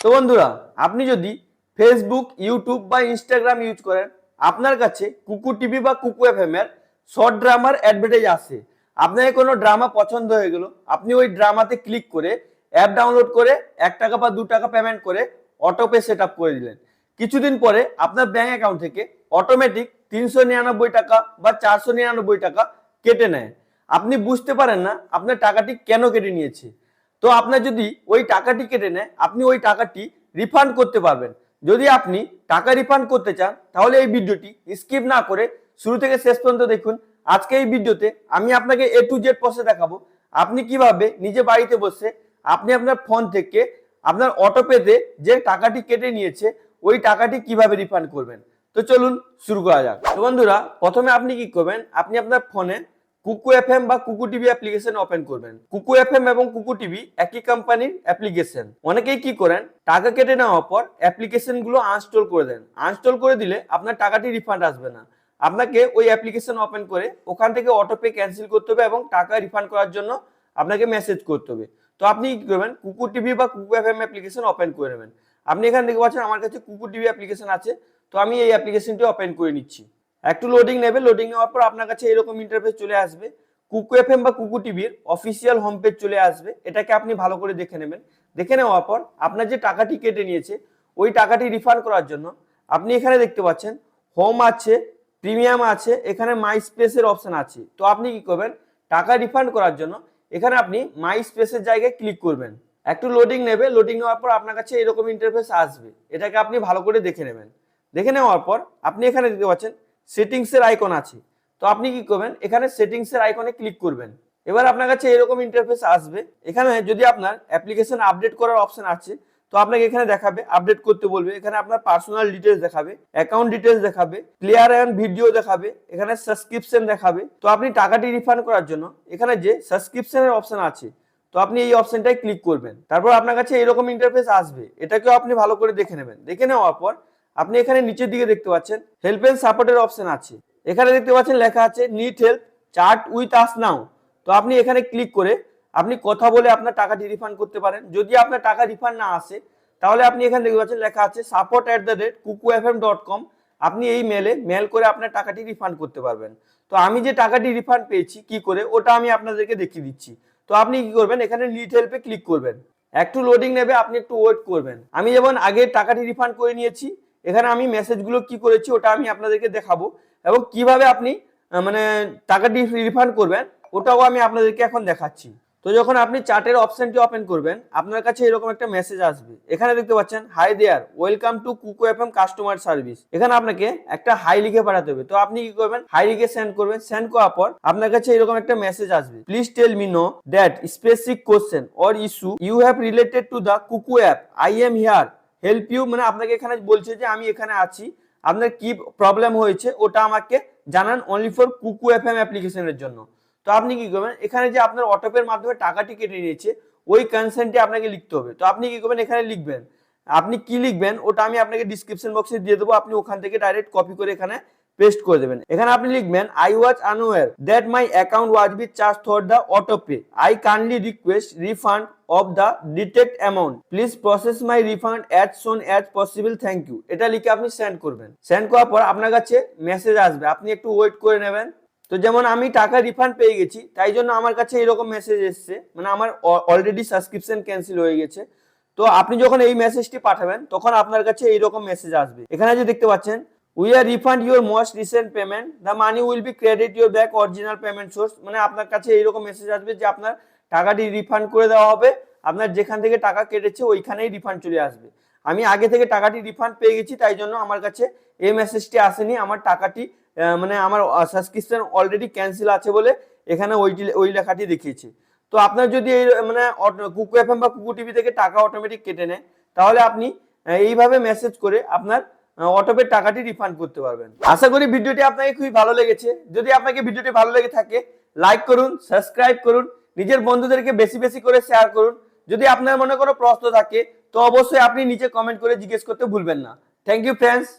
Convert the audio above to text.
তো বন্ধুরা, আপনি যদি ফেসবুক, ইউটিউব বা ইনস্টাগ্রাম ইউজ করেন, আপনার কাছে কুকু টিভি বা কুকু এফএম এর শর্ট ড্রামার অ্যাডভার্টাইজ আসে। আপনাকে কোনো ড্রামা পছন্দ হয়ে গেল, আপনি ওই ড্রামাতে ক্লিক করে অ্যাপ ডাউনলোড করে 1 টাকা বা 2 টাকা পেমেন্ট করে অটোপে সেট আপ করে দিলেন। কিছুদিন পরে আপনার ব্যাংক অ্যাকাউন্ট থেকে অটোমেটিক 399 টাকা বা 499 টাকা কেটে নেয়। আপনি বুঝতে পারেন না আপনার টাকাটি কেন কেটে নিয়েছে। তো আপনার যদি ওই টাকাটি কেটে নেয়, আপনি ওই টাকাটি রিফান্ড করতে পারবেন। যদি আপনি টাকা রিফান্ড করতে চান, তাহলে এই ভিডিওটি স্কিপ না করে শুরু থেকে শেষ পর্যন্ত দেখুন। আজকে এই ভিডিওতে আমি আপনাকে A to Z প্রসেস দেখাবো, আপনি কিভাবে নিজে বাড়িতে বসে আপনি আপনার ফোন থেকে আপনার অটোপেতে যে টাকাটি কেটে নিয়েছে ওই টাকাটি কিভাবে রিফান্ড করবেন। তো চলুন শুরু করা যাক। তো বন্ধুরা, প্রথমে আপনি কি করবেন, আপনি আপনার ফোনে কুকু এফএম বা কুকু টিভি অ্যাপ্লিকেশন ওপেন করবেন। কুকু এফএম এবং কুকু টিভি একই কোম্পানির অ্যাপ্লিকেশন। অনেকেই কি করেন, টাকা কেটে নেওয়ার পর অ্যাপ্লিকেশন গুলো আনস্টল করে দেন। আনস্টল করে দিলে আপনার টাকাটি রিফান্ড আসবে না। আপনাকে ওই অ্যাপ্লিকেশন ওপেন করে ওখান থেকে অটোপে ক্যান্সেল করতে হবে এবং টাকা রিফান্ড করার জন্য আপনাকে মেসেজ করতে হবে। তো আপনি কি করবেন, কুকু টিভি বা কুকু এফএম অ্যাপ্লিকেশন ওপেন করে নেবেন। আপনি এখানে দেখতে পাচ্ছেন আমার কাছে কুকু টিভি অ্যাপ্লিকেশন আছে, তো আমি এই অ্যাপ্লিকেশনটি ওপেন করে নিচ্ছি। একটু লোডিং নেবে, লোডিং নেওয়ার পর আপনার কাছে এরকম ইন্টারফেস চলে আসবে। কুকু এফএম বা কুকু টিভির অফিসিয়াল হোম পেজ চলে আসবে। এটাকে আপনি ভালো করে দেখে নেবেন। দেখে নেওয়ার পর আপনার যে টাকাটি কেটে নিয়েছে ওই টাকাটি রিফান্ড করার জন্য আপনি এখানে দেখতে পাচ্ছেন হোম আছে, প্রিমিয়াম আছে, এখানে মাই স্পেসের অপশন আছে। তো আপনি কি করবেন, টাকা রিফান্ড করার জন্য এখানে আপনি মাই স্পেসের জায়গায় ক্লিক করবেন। একটু লোডিং নেবে, লোডিং নেওয়ার পর আপনার কাছে এরকম ইন্টারফেস আসবে। এটাকে আপনি ভালো করে দেখে নেবেন। দেখে নেওয়ার পর আপনি এখানে দেখতে পাচ্ছেন সেটিংসের আইকন আছে। তো আপনি কি করবেন, এখানে সেটিংসের আইকনে ক্লিক করবেন। এবার আপনার কাছে এরকম ইন্টারফেস আসবে। এখানে যদি আপনার অ্যাপ্লিকেশন আপডেট করার অপশন আছে, তো আপনাকে এখানে দেখাবে আপডেট করতে বলবে। এখানে আপনার পার্সোনাল ডিটেলস দেখাবে, অ্যাকাউন্ট ডিটেলস দেখাবে, প্লেয়ার এন্ড ভিডিও দেখাবে, এখানে সাবস্ক্রিপশন দেখাবে। তো আপনি টাকাটি রিফান্ড করার জন্য এখানে যে সাবস্ক্রিপশনের অপশন আছে, তো আপনি এই অপশনটাই ক্লিক করবেন। তারপর আপনার কাছে এরকম ইন্টারফেস আসবে। এটাকেও আপনি ভালো করে দেখে নেবেন। দেখে নেওয়ার পর আপনি এখানে নিচের দিকে দেখতে পাচ্ছেন হেল্প এন্ড সাপোর্টের অপশন আছে। এখানে দেখতে পাচ্ছেন লেখা আছে need help, chat with us now. তো আপনি এখানে ক্লিক করে আপনি কথা বলে আপনার টাকাটি রিফান্ড করতে পারেন। যদি আপনার টাকা রিফান্ড না আসে, তাহলে আপনি এখানে দেখতে পাচ্ছেন লেখা আছে support@kukufm.com। আপনি এই মেল করে আপনার টাকাটি রিফান্ড করতে পারবেন। তো আমি যে টাকাটি রিফান্ড পেয়েছি কি করে, ওটা আমি আপনাদেরকে দেখিয়ে দিচ্ছি। তো আপনি কি করবেন, এখানে নিড হেল্পে ক্লিক করবেন। একটু লোডিং নেবে, আপনি একটু ওয়েট করবেন। আমি যেমন আগে টাকাটি রিফান্ড করে নিয়েছি, এখানে আমি মেসেজগুলো কি করেছি ওটা আমি আপনাদেরকে দেখাবো, এবং কিভাবে আপনি মানে টাকাটি রিফান্ড করবেন ওটাও আমি আপনাদেরকে এখন দেখাচ্ছি। তো যখন আপনি চার্টের অপশনটি ওপেন করবেন, আপনার কাছে এরকম একটা মেসেজ আসবে। এখানে দেখতে পাচ্ছেন হাই দেয়ার, ওয়েলকাম টু কুকু এফএম কাস্টমার সার্ভিস। এখানে আপনাকে একটা হাই লিখে পাঠাতে হবে। তো আপনি কি করবেন, হাই লিখে সেন্ড করবেন। সেন্ড করার পর আপনার কাছে এরকম একটা মেসেজ আসবে, please tell me know that specific question or issue you have related to the Kuku app, I am here help you. মানে আপনাকে এখানে বলছে যে আমি এখানে আছি, আপনার কি প্রবলেম হয়েছে ওটা আমাকে জানান, অনলি ফর কুকু এফএম অ্যাপ্লিকেশনের জন্য। তো আপনি কি করবেন, এখানে যে আপনার অটোপের মাধ্যমে টাকাটি কেটে নিয়েছে ওই কনসেন্টটি আপনাকে লিখতে হবে। তো আপনি কি করবেন, এখানে লিখবেন। আপনি কি লিখবেন ওটা আমি আপনাকে ডিসক্রিপশন বক্সে দিয়ে দেবো, আপনি ওখান থেকে ডাইরেক্ট কপি করে এখানে পেস্ট করে দেবেন। এখানে আপনি লিখবেন I was unaware that my account was be charge for the autopay, I kindly request refund of the detect amount, please process my refund as soon as possible, thank you. এটা লিখে আপনি send করবেন। Send করার পর আপনার কাছে message আসবে, আপনি একটু ওয়েট করে নেবেন। তো যেমন আমি টাকা রিফান্ড পেয়ে গেছি, তাই জন্য আমার কাছে এরকম মেসেজ এসছে, মানে আমার অলরেডি সাবস্ক্রিপশন ক্যান্সেল হয়ে গেছে। তো আপনি যখন এই মেসেজটি পাঠাবেন তখন আপনার কাছে এইরকম মেসেজ আসবে। এখানে যে দেখতে পাচ্ছেন we are refund your most recent payment, the money will be credit your back original payment source. মানে আপনার কাছে এইরকম মেসেজ আসবে যে আপনার টাকাটি রিফান্ড করে দেওয়া হবে, আপনার যেখান থেকে টাকা কেটেছে ওইখানেই রিফান্ড চলে আসবে। আমি আগে থেকে টাকাটি রিফান্ড পেয়ে গেছি, তাই জন্য আমার কাছে এই মেসেজটি আসেনি। আমার টাকাটি মানে আমার সাবস্ক্রিপশন অলরেডি ক্যান্সেল আছে বলে এখানে ওই লেখাটি দেখিয়েছে। তো আপনার যদি এই মানে কুকু এফএম বা কুকু টিভি থেকে টাকা অটোমেটিক কেটে নেয়, তাহলে আপনি এইভাবে মেসেজ করে আপনার অটোপে টাকাটি রিফান্ড করতে পারবেন। আশা করি ভিডিওটি আপনাকে খুবই ভালো লেগেছে। যদি আপনাকে ভিডিওটি ভালো লেগে থাকে লাইক করুন, সাবস্ক্রাইব করুন, নিজের বন্ধুদেরকে বেশি বেশি করে শেয়ার করুন। যদি আপনার মনে কোনো প্রশ্ন থাকে তো অবশ্যই আপনি নিচে কমেন্ট করে জিজ্ঞেস করতে ভুলবেন না। Thank you friends.